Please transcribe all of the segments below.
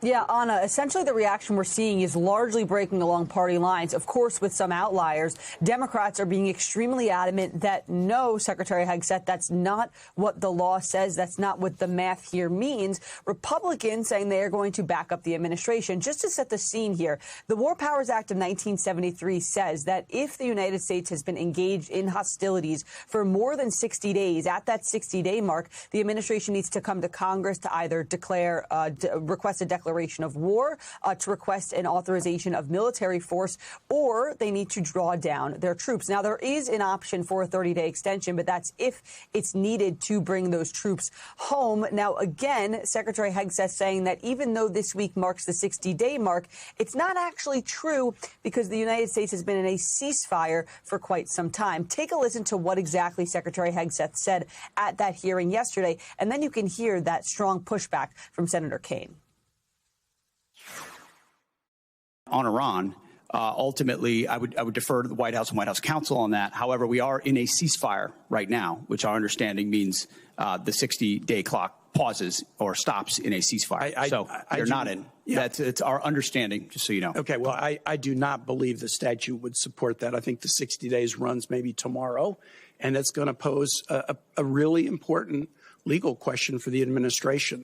Yeah, Anna, essentially the reaction we're seeing is largely breaking along party lines. Of course, with some outliers, Democrats are being extremely adamant that no, Secretary Hegseth, that's not what the law says. That's not what the math here means. Republicans saying they are going to back up the administration. Just to set the scene here, the War Powers Act of 1973 says that if the United States has been engaged in hostilities for more than 60 days, at that 60-day mark, the administration needs to come to Congress to either declare, request a declaration of war, to request an authorization of military force, or they need to draw down their troops. Now, there is an option for a 30-day extension, but that's if it's needed to bring those troops home. Now, again, Secretary Hegseth saying that even though this week marks the 60-day mark, it's not actually true because the United States has been in a ceasefire for quite some time. Take a listen to what exactly Secretary Hegseth said at that hearing yesterday, and then you can hear that strong pushback from Senator Kaine. On Iran, ultimately, I would defer to the White House and White House counsel on that. However, we are in a ceasefire right now, which our understanding means the 60-day clock pauses or stops in a ceasefire. You're not in. Yeah. It's our understanding, just so you know. Okay, well, I do not believe the statute would support that. I think the 60 days runs maybe tomorrow, and it's going to pose a really important legal question for the administration.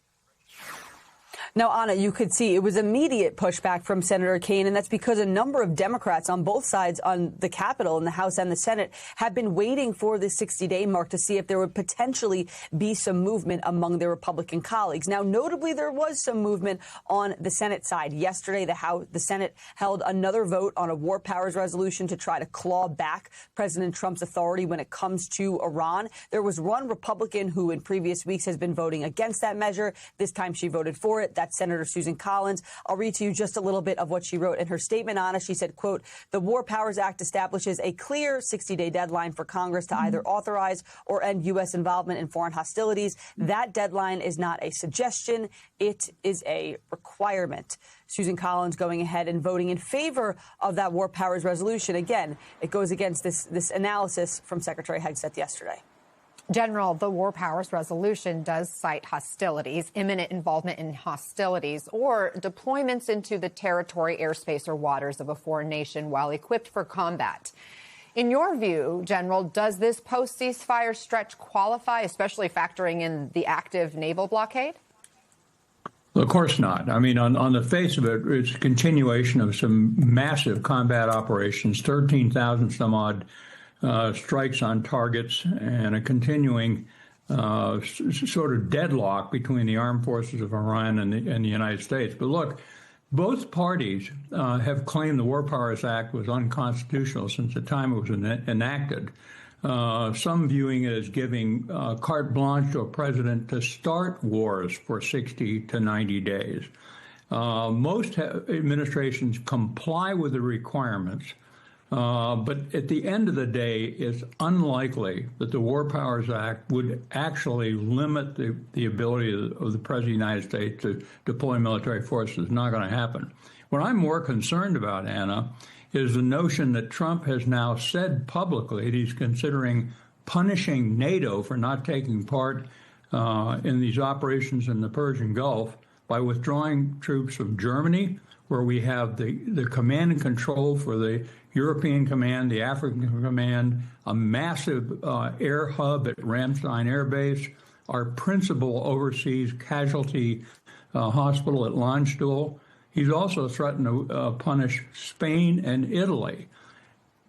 Now, Anna, you could see it was immediate pushback from Senator Kaine, and that's because a number of Democrats on both sides on the Capitol, in the House and the Senate, have been waiting for the 60-day mark to see if there would potentially be some movement among their Republican colleagues. Now, notably, there was some movement on the Senate side. Yesterday, the Senate held another vote on a war powers resolution to try to claw back President Trump's authority when it comes to Iran. There was one Republican who in previous weeks has been voting against that measure. This time she voted for it. That's Senator Susan Collins. I'll read to you just a little bit of what she wrote in her statement on it. She said, quote, "The War Powers Act establishes a clear 60-day deadline for Congress to either authorize or end U.S. involvement in foreign hostilities. That deadline is not a suggestion. It is a requirement." Susan Collins going ahead and voting in favor of that War Powers resolution. Again, it goes against this analysis from Secretary Hegseth yesterday. General, the War Powers resolution does cite hostilities, imminent involvement in hostilities, or deployments into the territory, airspace, or waters of a foreign nation while equipped for combat. In your view, General, does this post-ceasefire stretch qualify, especially factoring in the active naval blockade? Well, of course not. I mean, on the face of it, it's a continuation of some massive combat operations, 13,000 some odd strikes on targets, and a continuing sort of deadlock between the armed forces of Iran and the United States. But look, both parties have claimed the War Powers Act was unconstitutional since the time it was enacted, some viewing it as giving carte blanche to a president to start wars for 60 to 90 days. Most administrations comply with the requirements. But at the end of the day, it's unlikely that the War Powers Act would actually limit the ability of the President of the United States to deploy military forces. It's not going to happen. What I'm more concerned about, Anna, is the notion that Trump has now said publicly that he's considering punishing NATO for not taking part in these operations in the Persian Gulf by withdrawing troops from Germany, where we have the command and control for the European Command, the African Command, a massive air hub at Ramstein Air Base, our principal overseas casualty hospital at Landstuhl. He's also threatened to punish Spain and Italy.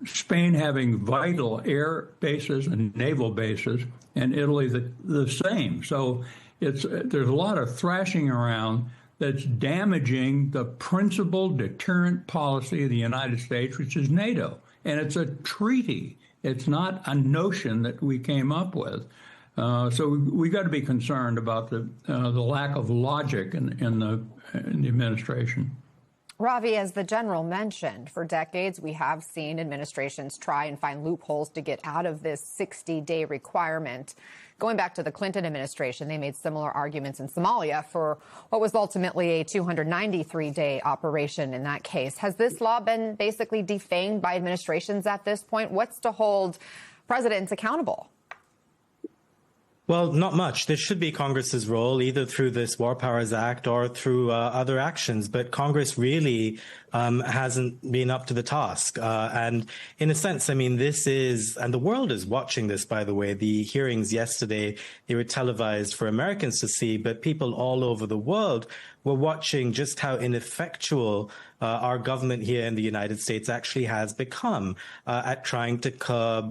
Spain having vital air bases and naval bases, and Italy the same. So there's a lot of thrashing around that's damaging the principal deterrent policy of the United States, which is NATO. And it's a treaty. It's not a notion that we came up with. So we got to be concerned about the lack of logic in the administration. Ravi, as the general mentioned, for decades we have seen administrations try and find loopholes to get out of this 60-day requirement. Going back to the Clinton administration, they made similar arguments in Somalia for what was ultimately a 293-day operation in that case. Has this law been basically defanged by administrations at this point? What's to hold presidents accountable? Well, not much. This should be Congress's role, either through this War Powers Act or through other actions. But Congress really hasn't been up to the task. And in a sense, I mean, this is, and the world is watching this, by the way. The hearings yesterday, they were televised for Americans to see, but people all over the world were watching just how ineffectual our government here in the United States actually has become at trying to curb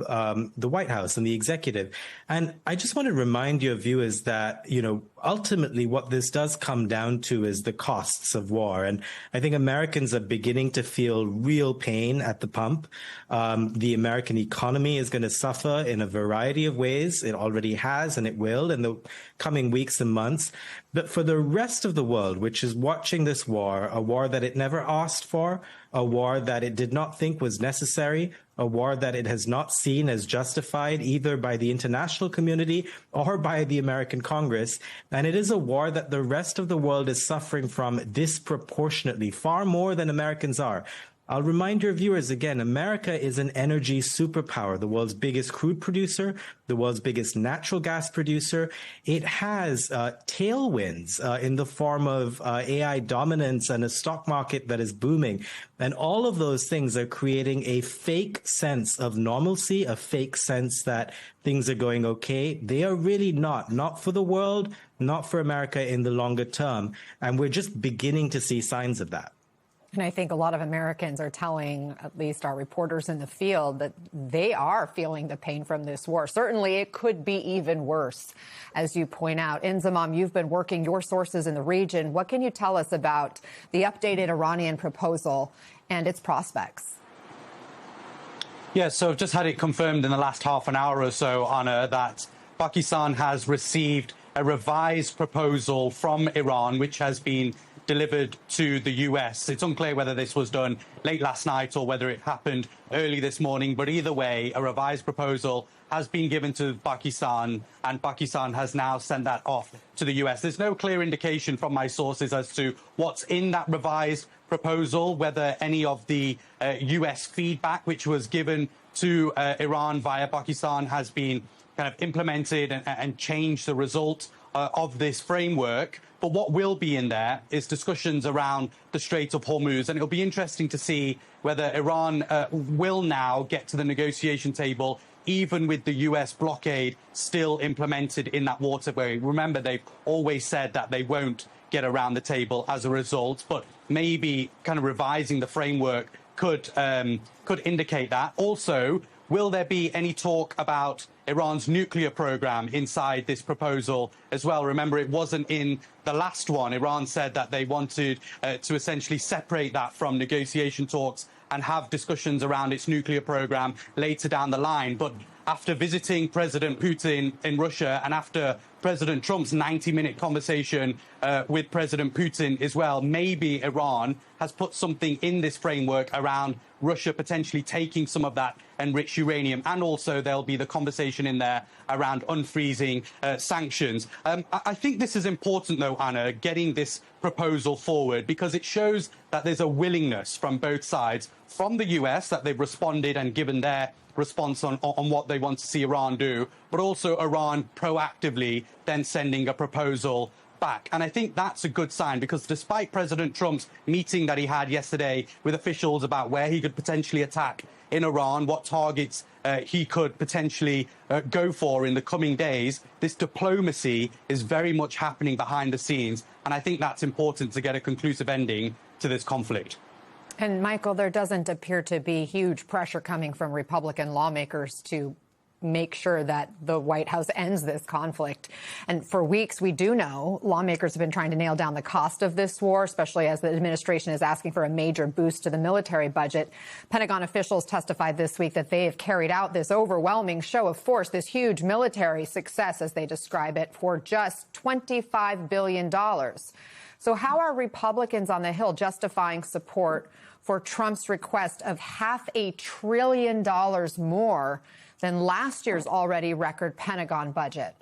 the White House and the executive. And I just want to remind your viewers that, you know, ultimately what this does come down to is the costs of war. And I think Americans are beginning to feel real pain at the pump. The American economy is going to suffer in a variety of ways. It already has, and it will in the coming weeks and months. But for the rest of the world, which is watching this war, a war that it never asked for, a war that it did not think was necessary, a war that it has not seen as justified either by the international community or by the American Congress. And it is a war that the rest of the world is suffering from disproportionately, far more than Americans are. I'll remind your viewers again, America is an energy superpower, the world's biggest crude producer, the world's biggest natural gas producer. It has tailwinds in the form of AI dominance and a stock market that is booming. And all of those things are creating a fake sense of normalcy, a fake sense that things are going okay. They are really not for the world, not for America in the longer term. And we're just beginning to see signs of that. And I think a lot of Americans are telling, at least our reporters in the field, that they are feeling the pain from this war. Certainly, it could be even worse, as you point out. Inzamam, you've been working your sources in the region. What can you tell us about the updated Iranian proposal and its prospects? Yeah, so I've just had it confirmed in the last half an hour or so, Anna, that Pakistan has received a revised proposal from Iran, which has been delivered to the US. It's unclear whether this was done late last night or whether it happened early this morning, but either way, a revised proposal has been given to Pakistan, and Pakistan has now sent that off to the US. There's no clear indication from my sources as to what's in that revised proposal, whether any of the US feedback which was given to Iran via Pakistan has been kind of implemented and changed the result of this framework. But what will be in there is discussions around the Strait of Hormuz. And it'll be interesting to see whether Iran will now get to the negotiation table, even with the US blockade still implemented in that waterway. Remember, they've always said that they won't get around the table as a result, but maybe kind of revising the framework could indicate that. Also, will there be any talk about Iran's nuclear program inside this proposal as well? Remember, it wasn't in the last one. Iran said that they wanted to essentially separate that from negotiation talks and have discussions around its nuclear program later down the line. But after visiting President Putin in Russia and after President Trump's 90-minute conversation with President Putin as well, maybe Iran has put something in this framework around Russia potentially taking some of that enriched uranium, and also there'll be the conversation in there around unfreezing sanctions. I think this is important, though, Anna, getting this proposal forward, because it shows that there's a willingness from both sides, from the US, that they've responded and given their response on what they want to see Iran do, but also Iran proactively then sending a proposal back. And I think that's a good sign, because despite President Trump's meeting that he had yesterday with officials about where he could potentially attack in Iran, what targets he could potentially go for in the coming days, this diplomacy is very much happening behind the scenes. And I think that's important to get a conclusive ending to this conflict. And Michael, there doesn't appear to be huge pressure coming from Republican lawmakers to make sure that the White House ends this conflict. And for weeks, we do know lawmakers have been trying to nail down the cost of this war, especially as the administration is asking for a major boost to the military budget. Pentagon officials testified this week that they have carried out this overwhelming show of force, this huge military success, as they describe it, for just $25 billion. So how are Republicans on the Hill justifying support for Trump's request of $500 billion more than last year's already record Pentagon budget?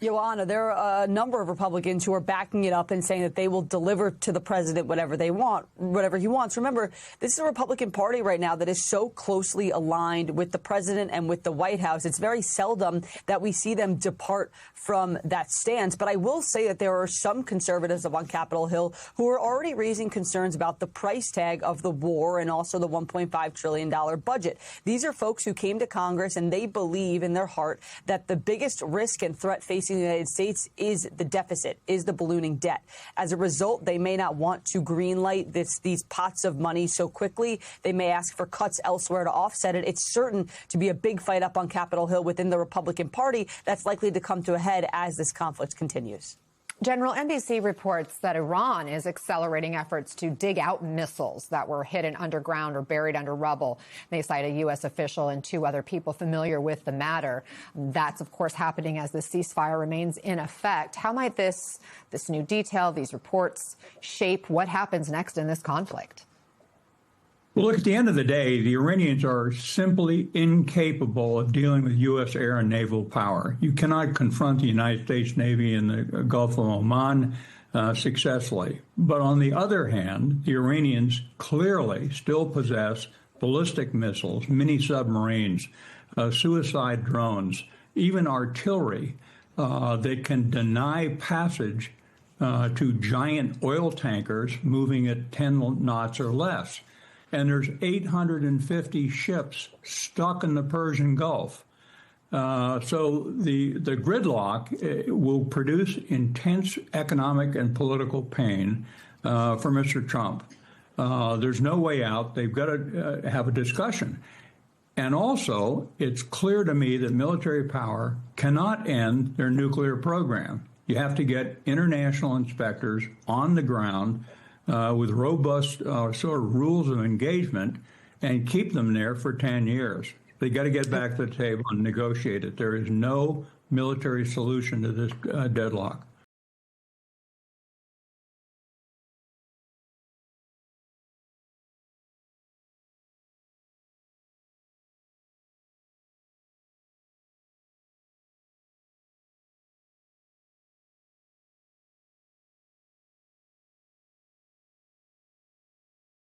Joanna, there are a number of Republicans who are backing it up and saying that they will deliver to the president whatever they want, whatever he wants. Remember, this is a Republican Party right now that is so closely aligned with the president and with the White House. It's very seldom that we see them depart from that stance. But I will say that there are some conservatives up on Capitol Hill who are already raising concerns about the price tag of the war and also the $1.5 trillion budget. These are folks who came to Congress and they believe in their heart that the biggest risk and threat facing the United States is the deficit, is the ballooning debt. As a result, they may not want to greenlight these pots of money so quickly. They may ask for cuts elsewhere to offset it. It's certain to be a big fight up on Capitol Hill within the Republican Party that's likely to come to a head as this conflict continues. General, NBC reports that Iran is accelerating efforts to dig out missiles that were hidden underground or buried under rubble. They cite a U.S. official and 2 other people familiar with the matter. That's, of course, happening as the ceasefire remains in effect. How might this new detail, these reports, shape what happens next in this conflict? Well, look, at the end of the day, the Iranians are simply incapable of dealing with U.S. air and naval power. You cannot confront the United States Navy in the Gulf of Oman successfully. But on the other hand, the Iranians clearly still possess ballistic missiles, mini submarines, suicide drones, even artillery that can deny passage to giant oil tankers moving at 10 knots or less. And there's 850 ships stuck in the Persian Gulf. So the gridlock will produce intense economic and political pain for Mr. Trump. There's no way out. They've got to have a discussion. And also, it's clear to me that military power cannot end their nuclear program. You have to get international inspectors on the ground with robust sort of rules of engagement and keep them there for 10 years. They got to get back to the table and negotiate it. There is no military solution to this deadlock.